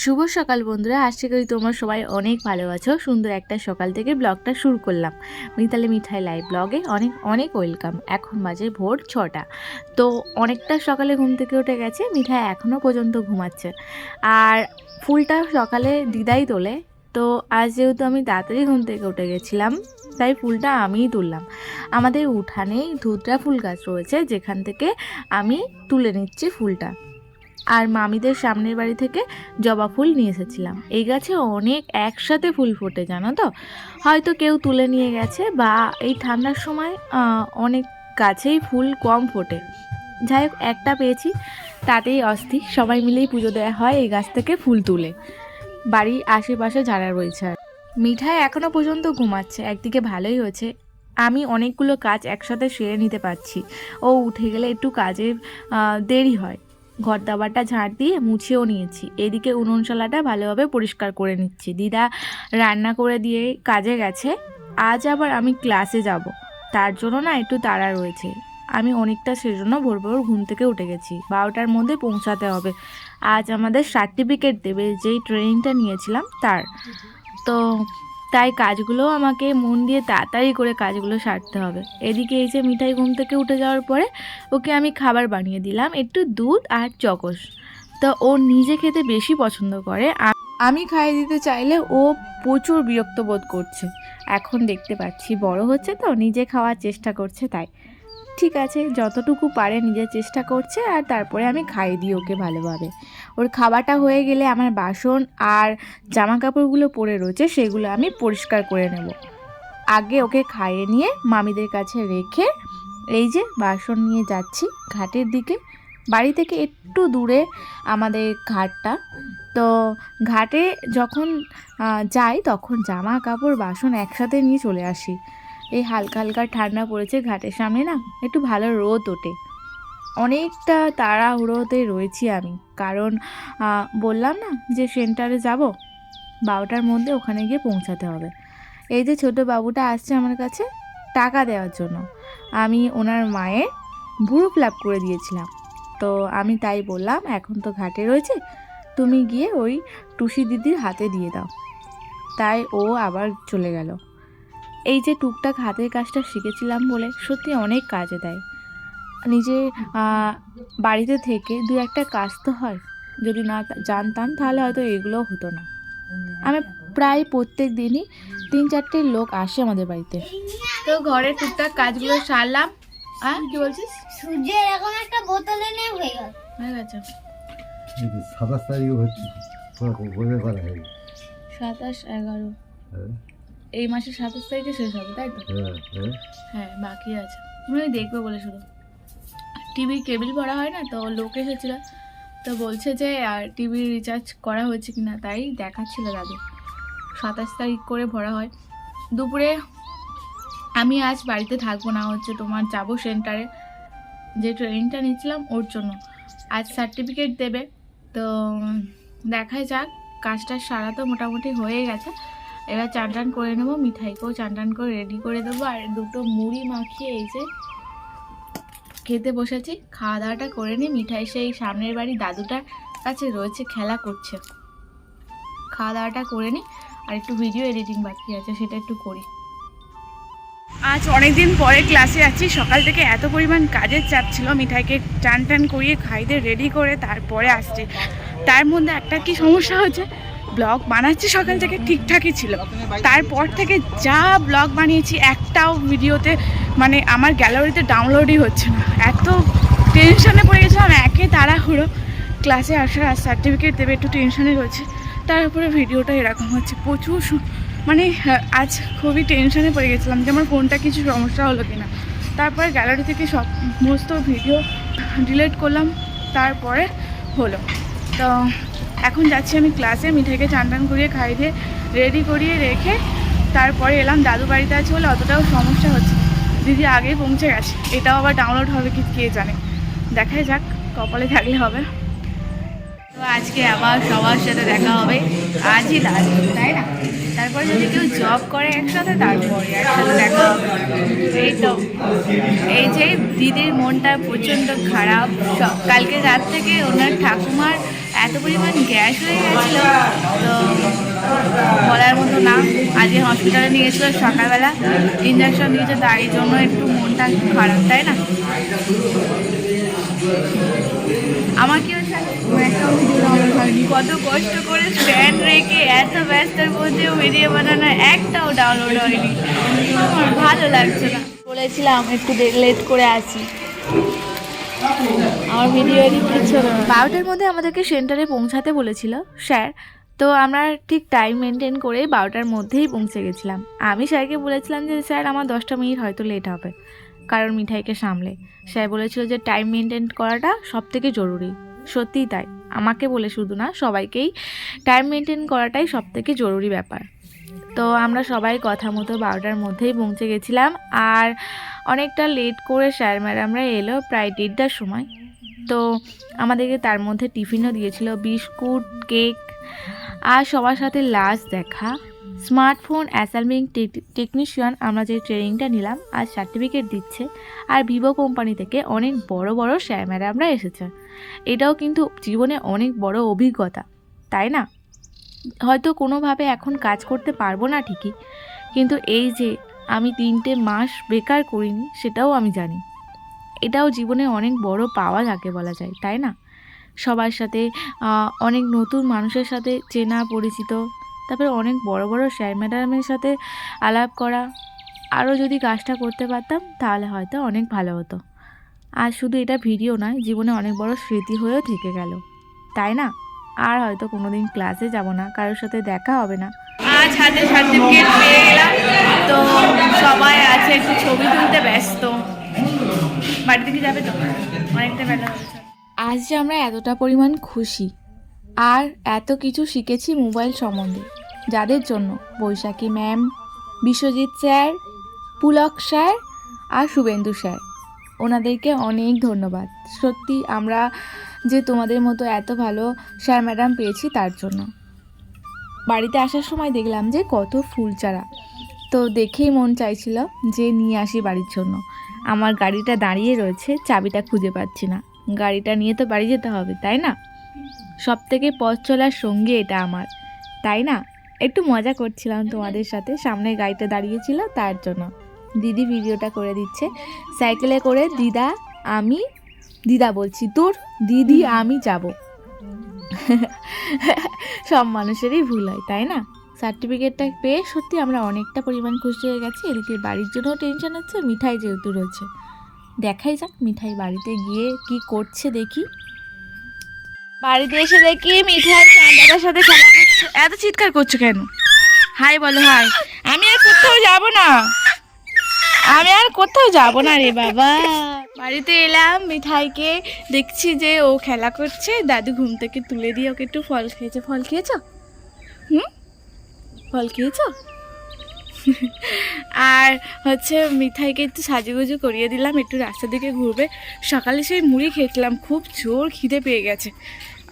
শুভ সকাল বন্ধুরা, আশা করি তোমরা সবাই অনেক ভালো আছো। সুন্দর একটা সকাল থেকে ব্লগটা শুরু করলাম। মিতালি মিঠাই লাইভ ব্লগে অনেক অনেক ওয়েলকাম। এখন বাজে ভোর 6টা। তো অনেকটা সকালে ঘুম থেকে উঠে গেছে, মিঠাই এখনও পর্যন্ত ঘুমাচ্ছে। আর ফুলটা সকালে দিদাই তোলে। তো আজ যেহেতু আমি তাড়াতাড়ি ঘুম থেকে উঠে গেছিলাম, তাই ফুলটা আমিই তুললাম। আমাদের উঠানেই ধুতরা ফুল গাছ রয়েছে, যেখান থেকে আমি তুলে নিচ্ছি ফুলটা। আর মামিদের সামনের বাড়ি থেকে জবা ফুল নিয়ে এসেছিলাম। এই গাছে অনেক একসাথে ফুল ফোটে, জানো তো। হয়তো কেউ তুলে নিয়ে গেছে, বা এই ঠান্ডার সময় অনেক গাছেই ফুল কম ফোটে। যাই হোক, একটা পেয়েছি, তাতেই অস্থির। সবাই মিলেই পুজো দেওয়া হয় এই গাছ থেকে ফুল তুলে। বাড়ির আশেপাশে যারা রয়েছে আর মিঠাই এখনও পর্যন্ত ঘুমাচ্ছে। একদিকে ভালোই হয়েছে, আমি অনেকগুলো কাজ একসাথে সেরে নিতে পারছি। ও উঠে গেলে একটু কাজের দেরি হয়। ঘর দাবারটা ঝাড় দিয়ে মুছেও নিয়েছি। এদিকে উনুনশালাটা ভালোভাবে পরিষ্কার করে নিচ্ছি। দিদা রান্না করে দিয়ে কাজে গেছে। আজ আবার আমি ক্লাসে যাব, তার জন্য না একটু তাড়া রয়েছে। আমি অনেকটা সেজন্য ভোর ভোর ঘুম থেকে উঠে গেছি। 12টার মধ্যে পৌঁছাতে হবে। আজ আমাদের সার্টিফিকেট দেবে, যেই ট্রেনিংটা নিয়েছিলাম তার। তো তাই কাজগুলো আমাকে মন দিয়ে তাড়াতাড়ি করে কাজগুলো সারতে হবে। এদিকে এই যে মিঠাই ঘুম থেকে উঠে যাওয়ার পরে ওকে আমি খাবার বানিয়ে দিলাম, একটু দুধ আর চকস। তো ও নিজে খেতে বেশি পছন্দ করে। আমি খাইয়ে দিতে চাইলে ও প্রচুর বিরক্ত বোধ করছে। এখন দেখতে পাচ্ছি বড় হচ্ছে তো, নিজে খাওয়ার চেষ্টা করছে। তাই ঠিক আছে, যতটুকু পারে নিজের চেষ্টা করছে। আর তারপরে আমি খাইয়ে দিই ওকে ভালোভাবে। ওর খাবারটা হয়ে গেলে আমার বাসন আর জামা কাপড়গুলো পড়ে রয়েছে, সেগুলো আমি পরিষ্কার করে নেব। আগে ওকে খাইয়ে নিয়ে মামিদের কাছে রেখে এই যে বাসন নিয়ে যাচ্ছি ঘাটের দিকে। বাড়ি থেকে একটু দূরে আমাদের ঘাটটা। তো ঘাটে যখন যাই তখন জামা কাপড় বাসন একসাথে নিয়ে চলে আসি। এই হালকা হালকা ঠান্ডা পড়েছে, ঘাটের সামনে না একটু ভালো রোদ ওঠে। অনেকটা তাড়াহুড়োতে রয়েছি আমি, কারণ বললাম না যে সেন্টারে যাব, 12টার মধ্যে ওখানে গিয়ে পৌঁছাতে হবে। এই যে ছোটো বাবুটা আসছে আমার কাছে টাকা দেওয়ার জন্য। আমি ওনার মায়ের ভুরু ফ্ল্যাপ করে দিয়েছিলাম। তো আমি তাই বললাম, এখন তো ঘাটে রয়েছে, তুমি গিয়ে ওই টুসি দিদির হাতে দিয়ে দাও। তাই ও আবার চলে গেল। এই যে টুকটাক হাতের কাজটা শিখেছিলাম বলে সত্যি অনেক কাজে দেয়। নিজের বাড়িতে থেকে দু একটা কাজ তো হয়। যদি না জানতাম তাহলে হয়তো এগুলোও হতো না। আমি প্রায় প্রত্যেক দিনই 3-4টে লোক আসে আমাদের বাড়িতে। তো ঘরের টুকটাক কাজগুলো সারলাম। কি বলছিস? সূর্যের এখন একটা বোতলে নেই হয়ে গেছে। 27 তারিখ হচ্ছে, 27-11 এই মাসের 27 তারিখে শেষ হবে, তাই তো? হ্যাঁ, বাকি আছে। আমি দেখবো বলে শুধু টিভির কেবিল ভরা হয় না, তো লোক এসেছিল, তো বলছে যে আর টিভির রিচার্জ করা হয়েছে কিনা, তাই দেখাচ্ছিল দাদু। 27 তারিখ করে ভরা হয়। দুপুরে আমি আজ বাড়িতে থাকবো না, হচ্ছে তোমার যাবো সেন্টারে, যে ট্রেনিংটা নিয়েছিলাম ওর জন্য। আজ সার্টিফিকেট দেবে, তো দেখাই যাক। কাজটা সারা তো মোটামুটি হয়ে গেছে। এবার চান টান করে নেবো, মিঠাইকেও চান টান করে রেডি করে দেবো। আর দুটো মুড়ি মাখিয়ে এই যে খেতে বসেছি। খাওয়া দাওয়াটা করে নিই। মিঠাই সেই সামনের বাড়ি দাদুটার কাছে রয়েছে, খেলা করছে। খাওয়া দাওয়াটা করে নিই, আর একটু ভিডিও এডিটিং বাকি আছে, সেটা একটু করি। আজ অনেক দিন পরে ক্লাসে যাচ্ছি। সকাল থেকে এত পরিমাণ কাজের চাপ ছিল, মিঠাইকে চান টান করিয়ে খাইতে রেডি করে তারপরে আসছি। তার মধ্যে একটা কি সমস্যা হচ্ছে, ব্লগ বানাচ্ছি সকাল থেকে ঠিকঠাকই ছিল, তারপর থেকে যা ব্লগ বানিয়েছি একটাও ভিডিওতে মানে আমার গ্যালারিতে ডাউনলোডই হচ্ছে না। এত টেনশনে পড়ে গেছিলাম, একে তাড়াহুড়ো ক্লাসে আসার, আর সার্টিফিকেট দেবে, একটু টেনশনে রয়েছে। তার উপরে ভিডিওটা এরকম হচ্ছে, প্রচুর মানে আজ খুবই টেনশনে পড়ে গেছিলাম যে আমার ফোনটা কিছু সমস্যা হলো কিনা। তারপরে গ্যালারি থেকে সমস্ত ভিডিও ডিলিট করলাম, তারপরে হলো। তো এখন যাচ্ছি আমি ক্লাসে। মিঠাইকে চান টান করিয়ে খাইয়ে দিয়ে রেডি করিয়ে রেখে তারপরে এলাম। দাদু বাড়িতে আছে বলে অতটাও সমস্যা হচ্ছে, দিদি আগেই পৌঁছে গেছে। এটাও আবার ডাউনলোড হবে কি কে জানে, দেখাই যাক, কপালে থাকলে হবে। তো তো আজকে আবার সবার সাথে দেখা হবে, আজই লাস্ট, তাই না? তারপরে যদি কেউ জব করে একসাথে, তারপরে একসাথে দেখা হবে। এই তো, এই যে দিদির মনটা প্রচণ্ড খারাপ। কালকে রাত থেকে ওনার ঠাকুমার এত পরিমাণ গ্যাস হয়ে গেছিল, তো বলার মতো না। আজকে হসপিটালে নিয়ে গেছিলো, সকালবেলা ইঞ্জেকশন দিয়েছে, তাই জন্য একটু মনটা একটু খারাপ, তাই না? আমার কি হচ্ছে, একটাও ভিডিও ডাউনলোড হয়নি। কত কষ্ট করে স্ট্যান্ড রেখে এত ব্যস্তের মধ্যেও ভিডিও বানানো একটাও ডাউনলোড হয়নি। আমার ভালো লাগছে না। বলেছিলাম একটু লেট করে আসি, আমার ভিডিও এডিট কিছু না। 12টার মধ্যে আমাদেরকে সেন্টারে পৌঁছাতে বলেছিল স্যার, তো আমরা ঠিক টাইম মেনটেন করে 12টার মধ্যেই পৌঁছে গেছিলাম। আমি স্যারকে বলেছিলাম যে স্যার আমার 10টা মিনিট হয়তো লেট হবে, কারণ মিঠাইকে সামলে। স্যার বলেছিল যে টাইম মেনটেন করাটা সবথেকে জরুরি। সত্যিই তাই, আমাকে বলে শুধু না, সবাইকেই টাইম মেনটেন করাটাই সবথেকে জরুরি ব্যাপার। তো আমরা সবাই কথা মতো 12টার মধ্যেই পৌঁছে গেছিলাম। আর অনেকটা লেট করে স্যার ম্যাডামরা এলো প্রায় 1:30টার সময়। তো আমাদেরকে তার মধ্যে টিফিনও দিয়েছিল, বিস্কুট, কেক। আর সবার সাথে লাস্ট দেখা। স্মার্টফোন অ্যাসেম্বলিং টেকনিশিয়ান আমরা যে ট্রেনিংটা নিলাম, আর সার্টিফিকেট দিচ্ছে। আর ভিভো কোম্পানি থেকে অনেক বড় বড় স্যার ম্যাডামরা এসেছে। এটাও কিন্তু জীবনে অনেক বড় অভিজ্ঞতা, তাই না? হয়তো কোনোভাবে এখন কাজ করতে পারবো না ঠিকই, কিন্তু এই যে আমি 3টে মাস বেকার করিনি, সেটাও আমি জানি। এটাও জীবনে অনেক বড় পাওয়া যাকে বলা যায়, তাই না? সবার সাথে অনেক নতুন মানুষের সাথে চেনা পরিচিত, তারপরে অনেক বড় বড় স্যার ম্যাডামের সাথে আলাপ করা। আরও যদি কাজটা করতে পারতাম তাহলে হয়তো অনেক ভালো হতো। আর শুধু এটা ভিডিও নয়, জীবনে অনেক বড় স্মৃতি হয়েও থেকে গেল, তাই না? আর হয়তো কোনোদিন ক্লাসে যাব না, কারোর সাথে দেখা হবে না। আজ হাতে সার্টিফিকেট পেয়ে গেলাম, তো সবাই আছে একটু ছবি তুলতে ব্যস্ত। বাড়ি থেকে যাবে তো, অনেকটা বেলা হয়েছে। আজ যে আমরা এতটা পরিমাণ খুশি, আর এত কিছু শিখেছি মোবাইল সম্বন্ধে, যাদের জন্য Baishakhi ma'am, Biswajit sir, Pulak sir আর শুভেন্দু স্যার, ওনাদেরকে অনেক ধন্যবাদ। সত্যি আমরা যে তোমাদের মতো এত ভালো স্যার ম্যাডাম পেয়েছি তার জন্য। বাড়িতে আসার সময় দেখলাম যে কত ফুল চারা, তো দেখেই মন চাইছিল যে নিয়ে আসি বাড়ির জন্য। আমার গাড়িটা দাঁড়িয়ে রয়েছে, চাবিটা খুঁজে পাচ্ছি না। গাড়িটা নিয়ে তো বাড়ি যেতে হবে, তাই না? সব থেকে পথ চলার সঙ্গী এটা আমার, তাই না? একটু মজা করছিলাম তোমাদের সাথে, সামনে গাড়িটা দাঁড়িয়েছিল তার জন্য। দিদি ভিডিওটা করে দিচ্ছে, সাইকেলে করে দিদা বলছি, তোর দিদি আমি যাব। সব মানুষেরই ভুল হয়, তাই না? সার্টিফিকেটটা পেয়ে সত্যি আমরা অনেকটা পরিমাণ খুশি হয়ে গেছি। এদিকে বাড়ির জন্যও টেনশন হচ্ছে, মিঠাই যেহেতু রয়েছে। দেখাই যাক মিঠাই বাড়িতে গিয়ে কি করছে দেখি। বাড়িতে এসে দেখি মিঠাই চাঁদাটার সাথে খেলা করছে। এত চিৎকার করছো কেন? হাই বলো, হাই। আমি আর কোথাও যাব না, রে বাবা। বাড়িতে এলাম, মিঠাইকে দেখছি যে ও খেলা করছে। দাদু ঘুম থেকে তুলে দিয়ে ওকে একটু ফল খেয়েছে। ফল খেয়েছো? ফল খেয়েছো? আর হচ্ছে মিঠাইকে একটু সাজুগুজু করিয়ে দিলাম, একটু রাস্তার দিকে ঘুরবে। সকালে সেই মুড়ি খেয়েছিলাম, খুব জোর খিদে পেয়ে গেছে।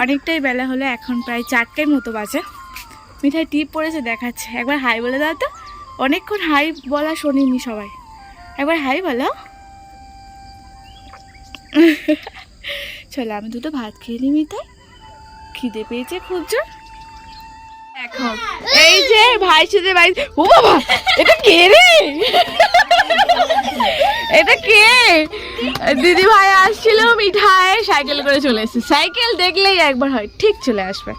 অনেকটাই বেলা হলো, এখন প্রায় 4টার মতো বাজে। মিঠাই টিপ পড়েছে, দেখাচ্ছে। একবার হাই বলে দাও তো, অনেকক্ষণ হাই বলা শোনেনি সবাই। একবার হাই বলো। চলো আমি দুটো ভাত খেয়ে নিই, মিঠাই খিদে পেয়েছে খুব জোর। এখন এই যে ভাই সাথে ভাই, ও বাবা এটা কে রে? এটা কে? দিদি ভাই আসছিল, মিঠাই সাইকেল করে চলে এসেছে। সাইকেল দেখলেই একবার হয় ঠিক চলে আসবে।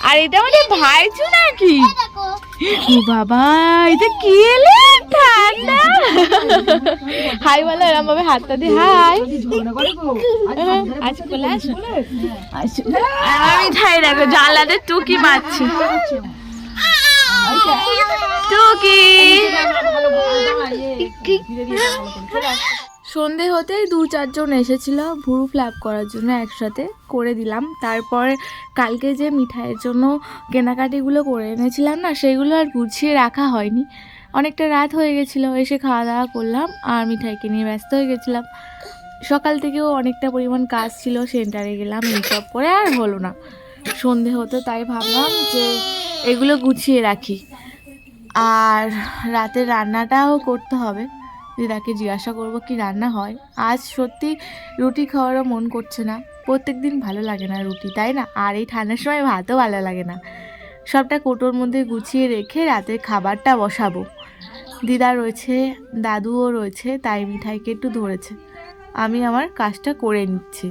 আর এটা আমাদের ভাইচু নাকি? ও বাবা এটা কি এলে ঠান্ডা। হাই বলো এরম ভাবে হাতটা দিয়ে, হাই। আজ কোলে আসো। মিঠাই দেখো জানলাতে টুকি মারছে। টুকি সন্ধে হতেই 2-4 জন এসেছিল ভুরু ফ্ল্যাপ করার জন্য, একসাথে করে দিলাম। তারপর কালকে যে মিঠাইয়ের জন্য কেনাকাটিগুলো করে এনেছিলাম না, সেগুলো আর গুছিয়ে রাখা হয়নি। অনেকটা রাত হয়ে গেছিলো, এসে খাওয়া দাওয়া করলাম আর মিঠাইকে নিয়ে ব্যস্ত হয়ে গেছিলাম। সকাল থেকেও অনেকটা পরিমাণ কাজ ছিল, সেন্টারে গেলাম, এইসব করে আর হলো না। সন্ধে হতো, তাই ভাবলাম যে এগুলো গুছিয়ে রাখি। আর রাতের রান্নাটাও করতে হবে, দিদাকে জিজ্ঞাসা করবো কি রান্না হয়। আজ সত্যি রুটি খাওয়ারও মন করছে না, প্রত্যেক দিন ভালো লাগে না রুটি, তাই না? আর এই ঠান্ডার সময় ভাতও ভালো লাগে না। সবটা কৌটোর মধ্যে গুছিয়ে রেখে রাতের খাবারটা বসাবো। দিদা রয়েছে, দাদুও রয়েছে, তাই মিঠাইকে একটু ধরেছে। আমি আমার কাজটা করে নিচ্ছি।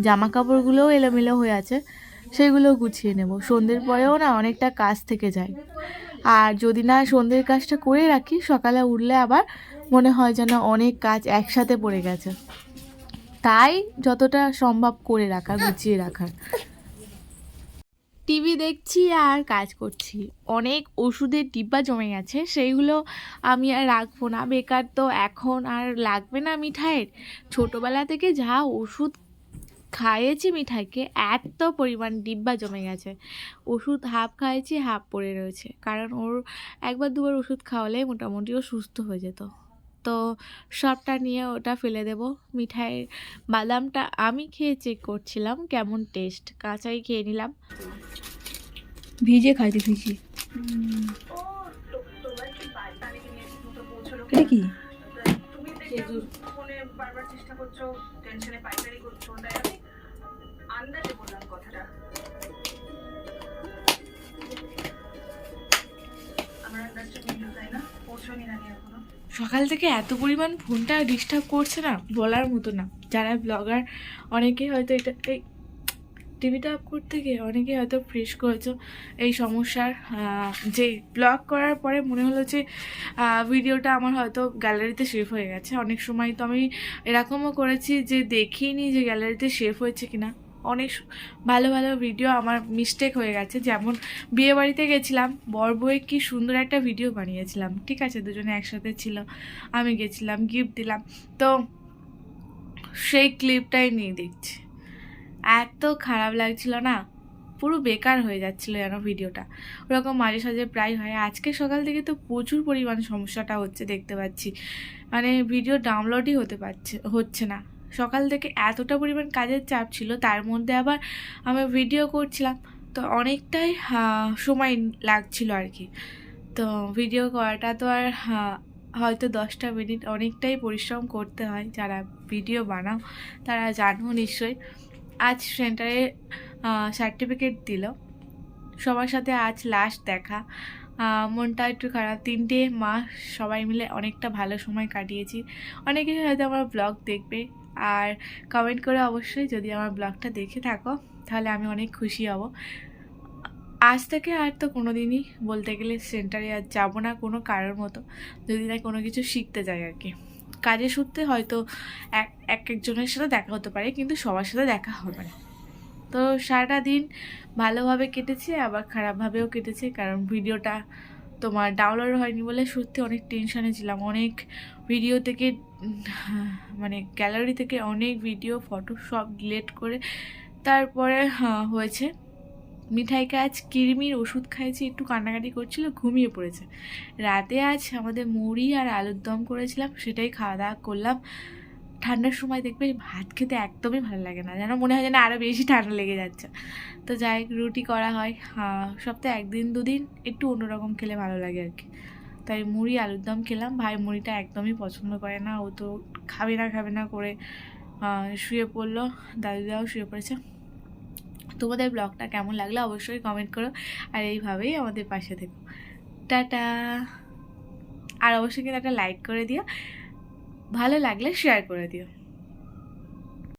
জামা কাপড়গুলোও এলোমেলো হয়ে আছে, সেগুলো গুছিয়ে নেব। সন্ধ্যের পরেও না অনেকটা কাজ থেকে যায়, আর যদি না সন্ধ্যের কাজটা করে রাখি, সকালে উঠলে আবার মনে হয় যেন অনেক কাজ একসাথে পড়ে গেছে। তাই যতটা সম্ভব করে রাখার, গুছিয়ে রাখার। টিভি দেখছি আর কাজ করছি। অনেক ওষুধের ডিব্বা জমে গেছে, সেইগুলো আমি আর রাখবো না, বেকার তো এখন আর লাগবে না মিঠাইয়ের। ছোটোবেলা থেকে যা ওষুধ খাইয়েছি মিঠাইকে, এত পরিমাণ ডিব্বা জমে গেছে। ওষুধ হাফ খাইয়েছি, হাফ পড়ে রয়েছে, কারণ ওর একবার দুবার ওষুধ খাওয়ালেই মোটামুটি ও সুস্থ হয়ে যেত। তো সবটা নিয়ে ওটা ফেলে দেব। মিঠাইয়ের বাদামটা আমি খেয়ে চেক করছিলাম কেমন টেস্ট, কাঁচাই খেয়ে নিলাম। ভিজে খাইতে খুশি। এটা কি? সকাল থেকে এত পরিমাণ ফোনটা ডিস্টার্ব করছে না, বলার মতো না। যারা ব্লগার অনেকে হয়তো এটা টিভিটা অফ করতে গিয়ে অনেকে হয়তো ফ্রেশ করেছো এই সমস্যার। যে ব্লগ করার পরে মনে হলো যে ভিডিওটা আমার হয়তো গ্যালারিতে সেভ হয়ে গেছে। অনেক সময় তো আমি এরকমও করেছি যে দেখিনি যে গ্যালারিতে সেভ হয়েছে কিনা। অনেক ভালো ভালো ভিডিও আমার মিস্টেক হয়ে গেছে, যেমন বিয়েবাড়িতে গেছিলাম, বর বউয়ে কি সুন্দর একটা ভিডিও বানিয়েছিলাম, ঠিক আছে, দুজনে একসাথে ছিল, আমি গেছিলাম, গিফট দিলাম, তো সেই ক্লিপটাই নিয়ে দেখছি। এত খারাপ লাগছিল না, পুরো বেকার হয়ে যাচ্ছিলো যেন ভিডিওটা। ওরকম মাঝে সাঝে প্রায় হয়। আজকে সকাল থেকে তো প্রচুর পরিমাণ সমস্যাটা হচ্ছে, দেখতে পাচ্ছি। মানে ভিডিও ডাউনলোডই হচ্ছে না। সকাল থেকে এতটা পরিমাণ কাজের চাপ ছিল, তার মধ্যে আবার আমি ভিডিও করছিলাম, তো অনেকটাই সময় লাগছিল আর কি। তো ভিডিও করাটা তো আর হয়তো 10টা মিনিট, অনেকটাই পরিশ্রম করতে হয়। যারা ভিডিও বানাও তারা জানো নিশ্চয়ই। আজ সেন্টারে সার্টিফিকেট দিল, সবার সাথে আজ লাস্ট দেখা। মনটা একটু খারাপ। 3টে মাস সবাই মিলে অনেকটা ভালো সময় কাটিয়েছি। অনেকে হয়তো আমার ব্লগ দেখবে, আর কমেন্ট করে অবশ্যই যদি আমার ব্লগটা দেখে থাকো, তাহলে আমি অনেক খুশি হব। আজ থেকে আর তো কোনো দিনই বলতে গেলে সেন্টারে আর যাবো না কোনো কারোর মতো, যদি না কোনো কিছু শিখতে যাই আর কি। কাজের সূত্রে হয়তো একজনের সাথে দেখা হতে পারে, কিন্তু সবার সাথে দেখা হবে না। তো সারাটা দিন ভালোভাবে কেটেছে, আবার খারাপভাবেও কেটেছে, কারণ ভিডিওটা তোমার ডাউনলোড হয়নি বলে সত্যি অনেক টেনশানে ছিলাম। অনেক ভিডিও থেকে মানে গ্যালারি থেকে অনেক ভিডিও ফটো সব ডিলিট করে তারপরে হয়েছে। মিঠাইকে আজ কৃমির ওষুধ খাইয়েছি, একটু কান্নাকাটি করছিল, ঘুমিয়ে পড়েছে। রাতে আজ আমাদের মুড়ি আর আলুর দম করেছিলাম, সেটাই খাওয়া দাওয়া করলাম। ঠান্ডার সময় দেখবে ভাত খেতে একদমই ভালো লাগে না, যেন মনে হয় যেন আরও বেশি ঠান্ডা লেগে যাচ্ছে। তো যাই রুটি করা হয়, সপ্তাহে 1-2 দিন একটু অন্যরকম খেলে ভালো লাগে আর কি। তাই মুড়ি আলুর দম খেলাম। ভাই মুড়িটা একদমই পছন্দ করে না, ও তো খাবে না করে শুয়ে পড়লো। দাদুদাও শুয়ে পড়েছে। তোমাদের ব্লগটা কেমন লাগলো অবশ্যই কমেন্ট করো, আর এইভাবেই আমাদের পাশে থেকো। টাটা। আর অবশ্যই কিন্তু একটা লাইক করে দিও, ভালো লাগলে শেয়ার করে দিও।